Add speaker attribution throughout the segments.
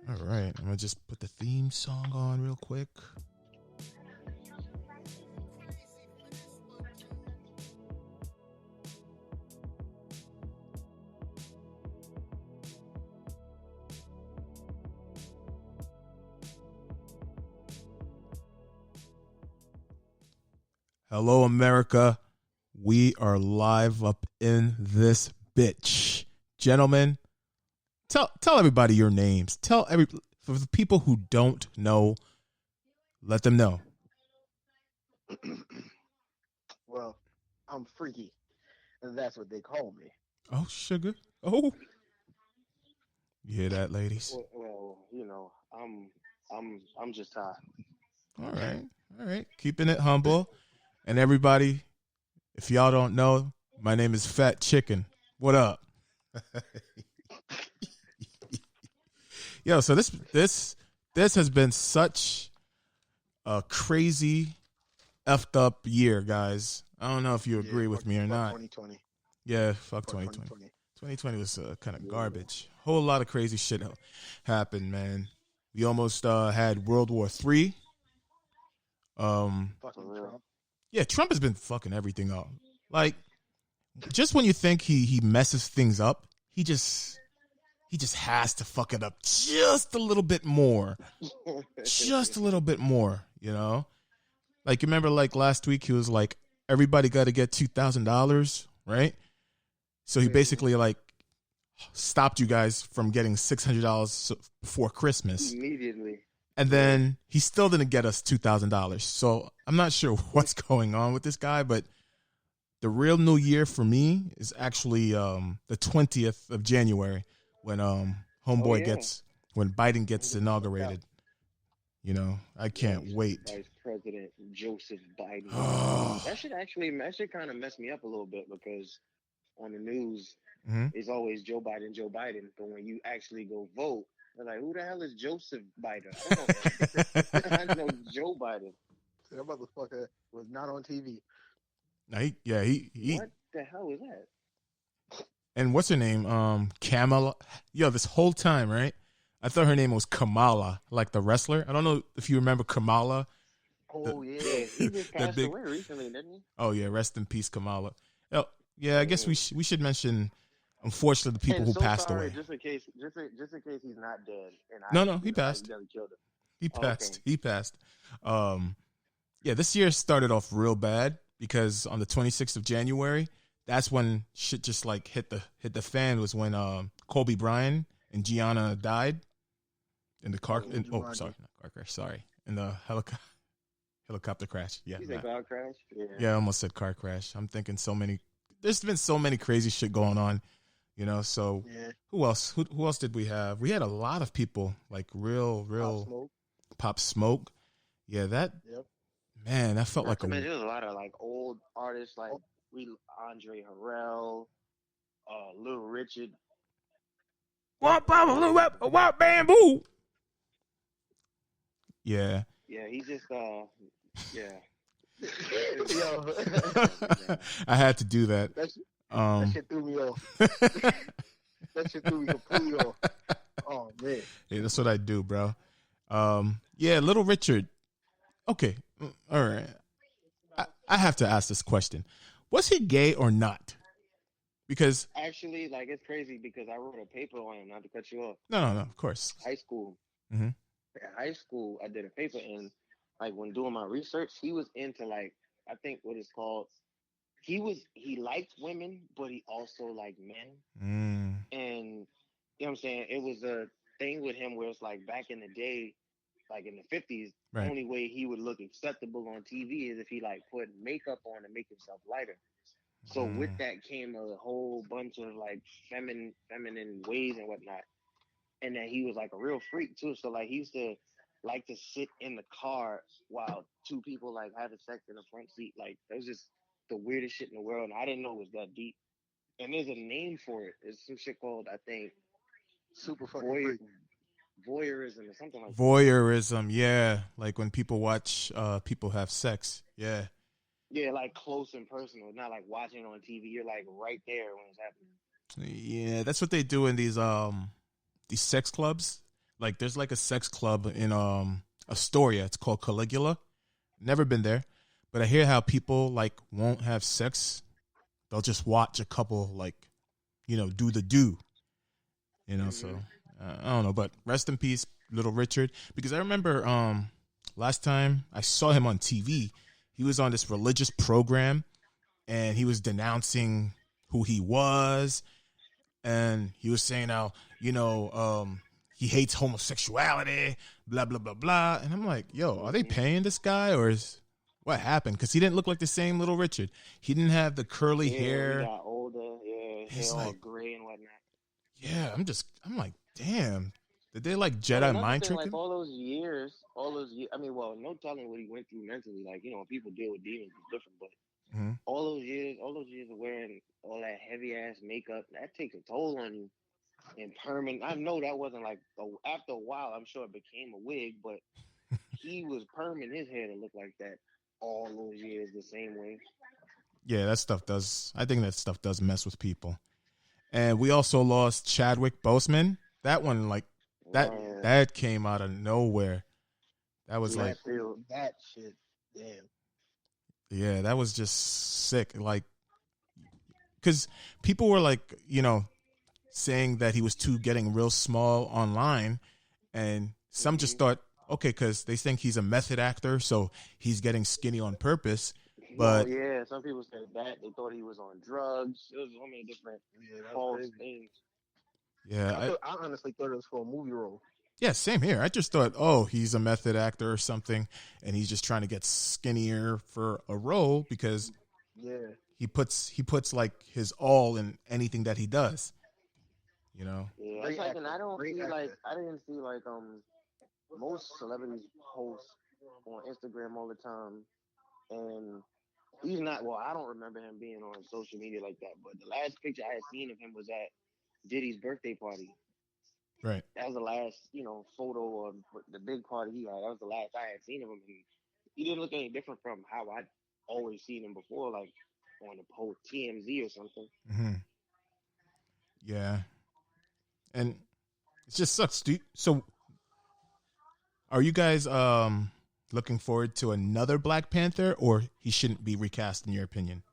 Speaker 1: All right, I'm gonna just put the theme song on real quick. Hello, America. We are live up in this bitch. Gentlemen, tell everybody your names. For the people who don't know, let them know.
Speaker 2: Well, I'm freaky, and that's what they call me.
Speaker 1: Oh, sugar. Oh. You hear that, ladies?
Speaker 2: Well, I'm just high.
Speaker 1: All right. All right. Keeping it humble. And everybody, if y'all don't know, my name is Fat Chicken. What up? Yo, so this has been such a crazy effed up year, guys. I don't know if you agree with me or not.
Speaker 2: 2020.
Speaker 1: Yeah, fuck 2020. 2020 was kind of garbage. Whole lot of crazy shit happened, man. We almost had World War III.
Speaker 2: Fucking Trump.
Speaker 1: Yeah, Trump has been fucking everything up. Like, just when you think he messes things up, he just has to fuck it up just a little bit more. Just a little bit more, you know? Like, you remember, like, last week, he was like, everybody got to get $2,000, right? So he basically, like, stopped you guys from getting $600 before Christmas.
Speaker 2: Immediately.
Speaker 1: And then he still didn't get us $2,000. So I'm not sure what's going on with this guy, but the real new year for me is actually the 20th of January when when Biden gets inaugurated. You know, I can't wait.
Speaker 2: Vice President Joseph Biden.
Speaker 1: Oh.
Speaker 2: That should kind of mess me up a little bit because on the news, it's always Joe Biden. But when you actually go vote, they're like, who the hell is Joseph Biden? I know Joe Biden. That motherfucker was not on TV.
Speaker 1: No, he.
Speaker 2: What the hell is that?
Speaker 1: And what's her name? Kamala. Yo, this whole time, right? I thought her name was Kamala, like the wrestler. I don't know if you remember Kamala.
Speaker 2: Yeah, he just passed away recently, didn't he?
Speaker 1: Oh yeah, rest in peace, Kamala. Oh, yeah, I guess we should mention, unfortunately, the people who passed away.
Speaker 2: Just in case he's not dead.
Speaker 1: No, he passed.
Speaker 2: Killed him.
Speaker 1: He passed.
Speaker 2: Okay.
Speaker 1: He passed. Yeah, this year started off real bad because on the 26th of January, that's when shit just like hit the fan. Was when Kobe Bryant and Gianna died in the car. Not car crash. Sorry, in the helicopter crash. Yeah,
Speaker 2: you said car crash.
Speaker 1: Yeah, I almost said car crash. I'm thinking there's been so many crazy shit going on, you know. So who else? Who else did we have? We had a lot of people like real Pop Smoke. Yeah, that.
Speaker 2: Yep.
Speaker 1: Man, that felt like
Speaker 2: there was a lot of like old artists like Andre Harrell, Little Richard.
Speaker 1: What bamboo? Yeah.
Speaker 2: Yeah, he just yeah.
Speaker 1: I had to do that.
Speaker 2: That shit threw me off. That shit threw me completely off. Oh man.
Speaker 1: Yeah, that's what I do, bro. Yeah, Little Richard. Okay, all right. I have to ask this question: was he gay or not? Because
Speaker 2: actually, like, it's crazy because I wrote a paper on him. Not to cut you off.
Speaker 1: No, of course.
Speaker 2: High school.
Speaker 1: Mm-hmm.
Speaker 2: At high school, I did a paper, and like when doing my research, he was into like I think what it's called. He liked women, but he also liked men. And you know what I'm saying? It was a thing with him where it's like back in the day, like in the 50s, the only way he would look acceptable on TV is if he like put makeup on to make himself lighter. So with that came a whole bunch of like feminine ways and whatnot. And then he was like a real freak too. So like he used to like to sit in the car while two people like having sex in the front seat. Like that was just the weirdest shit in the world. And I didn't know it was that deep. And there's a name for it. It's some shit called, I think, super fucking voyeurism or something like that.
Speaker 1: Voyeurism, yeah. Like when people watch people have sex. Yeah.
Speaker 2: Yeah, like close and personal. Not like watching on TV. You're like right there when it's happening.
Speaker 1: Yeah, that's what they do in these sex clubs. Like there's like a sex club in Astoria. It's called Caligula. Never been there, but I hear how people like won't have sex. They'll just watch a couple like, do the do. So I don't know, but rest in peace, Little Richard. Because I remember last time I saw him on TV, he was on this religious program, and he was denouncing who he was, and he was saying how he hates homosexuality, blah blah blah blah. And I'm like, yo, are they paying this guy, or is what happened? Because he didn't look like the same Little Richard. He didn't have the curly hair.
Speaker 2: He got older. Yeah, hair all gray and whatnot.
Speaker 1: Yeah, I'm like, damn. Did they like Jedi mind trick him?
Speaker 2: Like all those years. I mean, well, no telling what he went through mentally. Like, when people deal with demons, it's different. But all those years of wearing all that heavy ass makeup, that takes a toll on you. And permanent. I know that wasn't like after a while. I'm sure it became a wig, but he was perming his hair to look like that all those years the same way.
Speaker 1: Yeah, that stuff does. I think that stuff does mess with people. And we also lost Chadwick Boseman. That one, like that came out of nowhere. That was like
Speaker 3: that shit. Damn.
Speaker 1: Yeah, that was just sick. Like, because people were like, saying that he was getting real small online, and some just thought, okay, because they think he's a method actor, so he's getting skinny on purpose. But
Speaker 2: yeah, some people said that they thought he was on drugs. There was so many different false things.
Speaker 1: Yeah,
Speaker 3: I honestly thought it was for a movie role.
Speaker 1: Yeah, same here. I just thought, oh, he's a method actor or something, and he's just trying to get skinnier for a role because he puts like his all in anything that he does.
Speaker 2: Yeah, it's like, and I didn't see like most celebrities post on Instagram all the time, and he's not. Well, I don't remember him being on social media like that. But the last picture I had seen of him was at Diddy's birthday party.
Speaker 1: Right.
Speaker 2: That was the last, photo of the big party he had. That was the last I had seen of him, and he didn't look any different from how I'd always seen him before, like on the post TMZ or something.
Speaker 1: Mm-hmm. Yeah. And it just sucks, dude. So, are you guys looking forward to another Black Panther, or he shouldn't be recast in your opinion?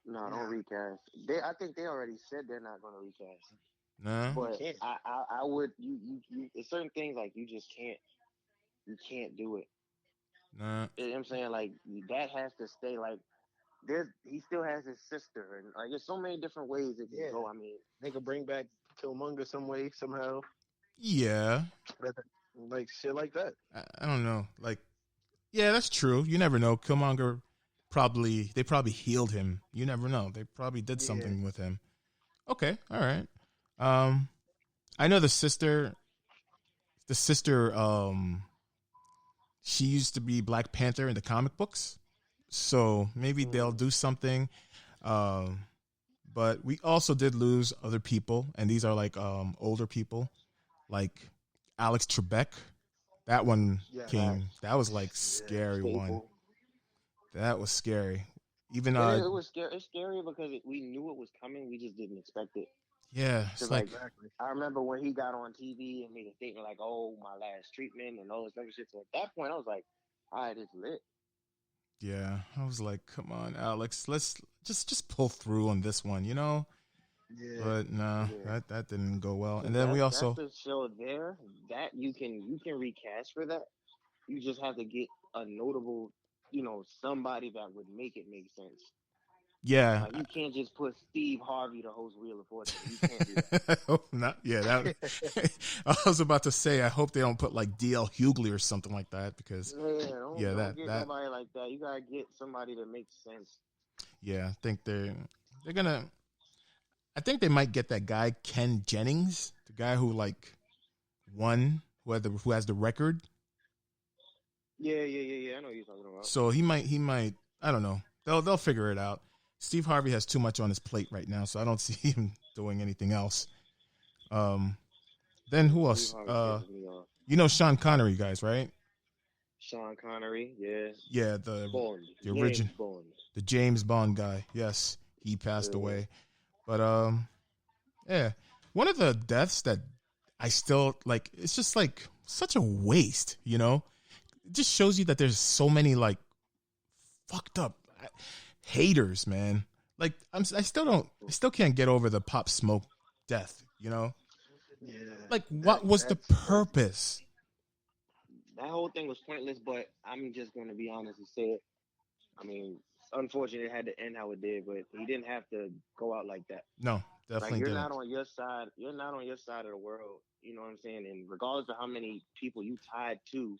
Speaker 2: No, don't recast. I think they already said they're not going to recast.
Speaker 1: No,
Speaker 2: but I would. You. There's certain things like you just can't. You can't do it.
Speaker 1: Nah.
Speaker 2: You know what I'm saying? Like that has to stay. Like he still has his sister, and like there's so many different ways it can go. I mean,
Speaker 3: they could bring back Killmonger some way somehow.
Speaker 1: Yeah,
Speaker 3: like shit like that.
Speaker 1: I don't know. Like, yeah, that's true. You never know. Killmonger they probably healed him. You never know. They probably did something with him. Okay, all right. I know the sister. She used to be Black Panther in the comic books, so maybe they'll do something. But we also did lose other people, and these are like older people, like Alex Trebek. That one came. That was like scary one. That was scary. Even
Speaker 2: it was scary. It's scary because we knew it was coming. We just didn't expect it.
Speaker 1: Yeah, it's like
Speaker 2: I remember when he got on TV and made a statement like, "Oh, my last treatment" and all this other shit. So at that point, I was like, "All right, it's lit."
Speaker 1: Yeah, I was like, "Come on, Alex, let's just pull through on this one," Yeah. But no, that didn't go well. And then we also
Speaker 2: that's the show there that you can recast for that. You just have to get a notable, somebody that would make it make sense.
Speaker 1: Yeah,
Speaker 2: like, you can't just put Steve Harvey to host Wheel of Fortune. You can't do that.
Speaker 1: I was about to say, I hope they don't put like DL Hughley or something like that because
Speaker 2: don't get somebody like that. You gotta get somebody that makes sense.
Speaker 1: Yeah, I think they're gonna. I think they might get that guy Ken Jennings, the guy who like won, who has the record.
Speaker 2: Yeah. I know what you're talking about.
Speaker 1: So he might. I don't know. They'll figure it out. Steve Harvey has too much on his plate right now, so I don't see him doing anything else. Then who else? Sean Connery, guys, right?
Speaker 2: Sean Connery, yeah.
Speaker 1: Yeah, the original, the James Bond guy. Yes, he passed away. But yeah, one of the deaths that I still like. It's just like such a waste, you know. It just shows you that there's so many like fucked up haters, man. Like I still can't get over the Pop Smoke death, you know.
Speaker 3: Yeah.
Speaker 1: Like what was the purpose?
Speaker 2: That whole thing was pointless, but I'm just going to be honest and say it. I mean, unfortunately, it had to end how it did, but he didn't have to go out like that.
Speaker 1: No, definitely
Speaker 2: like you're
Speaker 1: didn't.
Speaker 2: not on your side. You're not on your side of the world. You know what I'm saying? And regardless of how many people you tied to,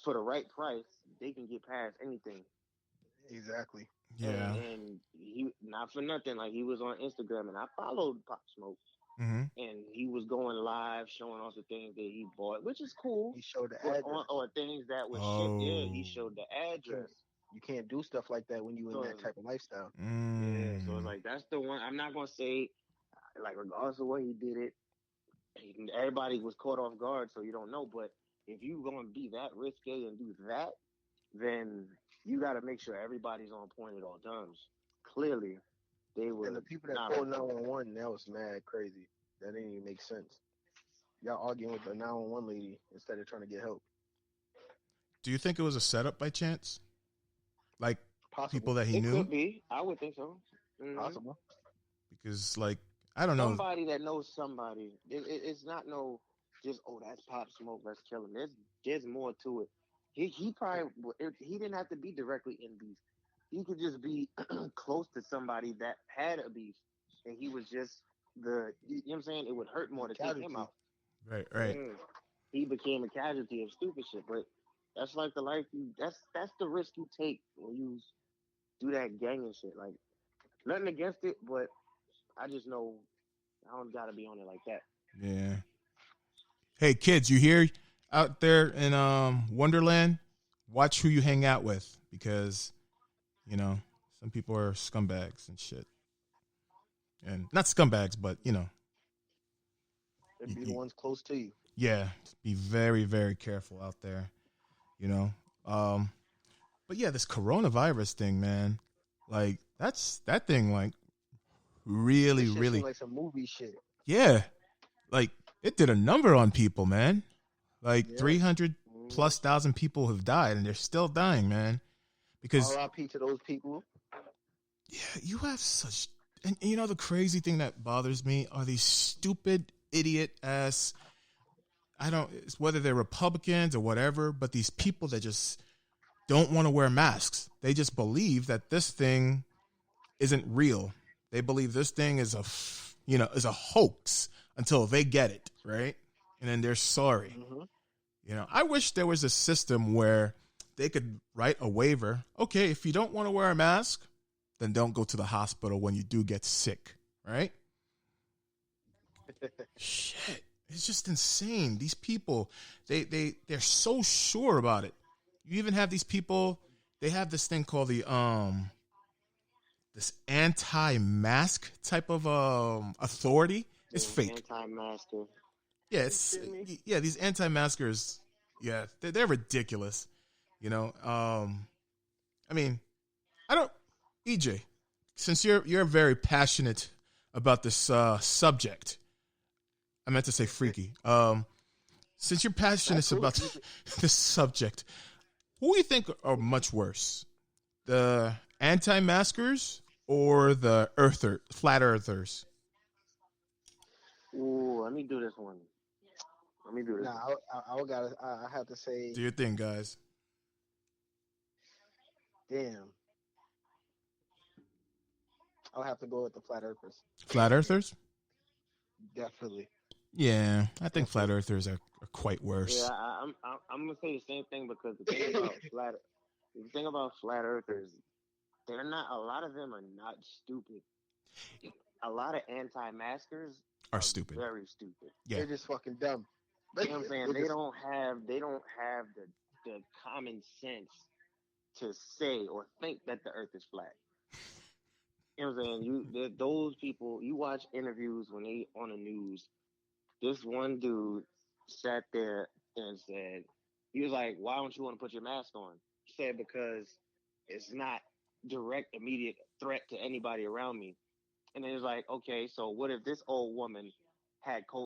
Speaker 2: for the right price, they can get past anything.
Speaker 3: Exactly.
Speaker 1: Yeah.
Speaker 2: And he, not for nothing, like he was on Instagram, and I followed Pop Smoke.
Speaker 1: Mm-hmm.
Speaker 2: And he was going live, showing off the things that he bought, which is cool.
Speaker 3: He showed the address.
Speaker 2: Or things that was shipped. Yeah, he showed the address.
Speaker 3: You can't do stuff like that when you in that type of lifestyle.
Speaker 2: Yeah, so it's like that's the one. I'm not gonna say like regardless of what he did it. Everybody was caught off guard, so you don't know. But if you gonna be that risque and do that, then you got to make sure everybody's on point at all times. Clearly, they were.
Speaker 3: And the people that called 911, that was mad crazy. That didn't even make sense. Y'all arguing with the 911 lady instead of trying to get help.
Speaker 1: Do you think it was a setup by chance? Like
Speaker 3: Possible.
Speaker 1: People that he knew?
Speaker 2: Could be. I would think so.
Speaker 3: Mm-hmm. Possible.
Speaker 1: Because, like, I don't know.
Speaker 2: Somebody that knows somebody. It's not no just, oh, that's Pop Smoke, let's kill him. There's more to it. He probably, he didn't have to be directly in beef. He could just be close to somebody that had a beef. And he was just you know what I'm saying? It would hurt more to take him out.
Speaker 1: Right.
Speaker 2: He became a casualty of stupid shit. But that's like the life that's the risk you take when you do that gang and shit. Like, nothing against it, but I just know I don't gotta be on it like that.
Speaker 1: Yeah. Hey kids, you hear out there in Wonderland? Watch who you hang out with, because you know some people are scumbags and shit. And not scumbags, but you know.
Speaker 3: It'd be the ones close to you.
Speaker 1: Yeah, be very, very careful out there. You know. But yeah, this coronavirus thing, man. Like that thing, like really, really
Speaker 3: like some movie shit.
Speaker 1: Yeah, like it did a number on people, man. Like 300,000+ people have died, and they're still dying, man. Because
Speaker 3: R.I.P. to those people.
Speaker 1: Yeah, you have such, and you know the crazy thing that bothers me are these stupid idiot ass. Whether they're Republicans or whatever, but these people that just don't want to wear masks. They just believe that this thing isn't real. They believe this thing is a hoax until they get it, right? And then they're sorry.
Speaker 3: Mm-hmm.
Speaker 1: You know, I wish there was a system where they could write a waiver. Okay, if you don't want to wear a mask, then don't go to the hospital when you do get sick, right? Shit, it's just insane. These people, they're so sure about it. You even have these people, they have this thing called the this anti-mask type of authority. It's fake.
Speaker 2: Anti-masker.
Speaker 1: Yeah, these anti-maskers, yeah, they're ridiculous. You know, I mean, EJ, since you're very passionate about this subject, I meant to say freaky. Since you're passionate about this subject, who do you think are much worse, the anti-maskers or the flat earthers?
Speaker 2: Ooh, let me do this one.
Speaker 3: Nah, I have to say.
Speaker 1: Do your thing, guys.
Speaker 3: Damn. I'll have to go with the flat earthers.
Speaker 1: Flat earthers?
Speaker 3: Definitely.
Speaker 1: Yeah, I think flat earthers are quite worse.
Speaker 2: Yeah, I'm gonna say the same thing, because the thing about flat earthers, they're not. A lot of them are not stupid. A lot of anti-maskers
Speaker 1: are stupid.
Speaker 2: Very stupid.
Speaker 1: Yeah,
Speaker 3: they're just fucking dumb.
Speaker 2: You know what I'm saying? They don't have the common sense to say or think that the Earth is flat. You know what I'm saying? Those people. You watch interviews when they on the news. This one dude sat there and said, he was like, "Why don't you want to put your mask on?" He said, "Because it's not direct, immediate threat to anybody around me." And then he was like, "Okay, so what if this old woman had COVID?"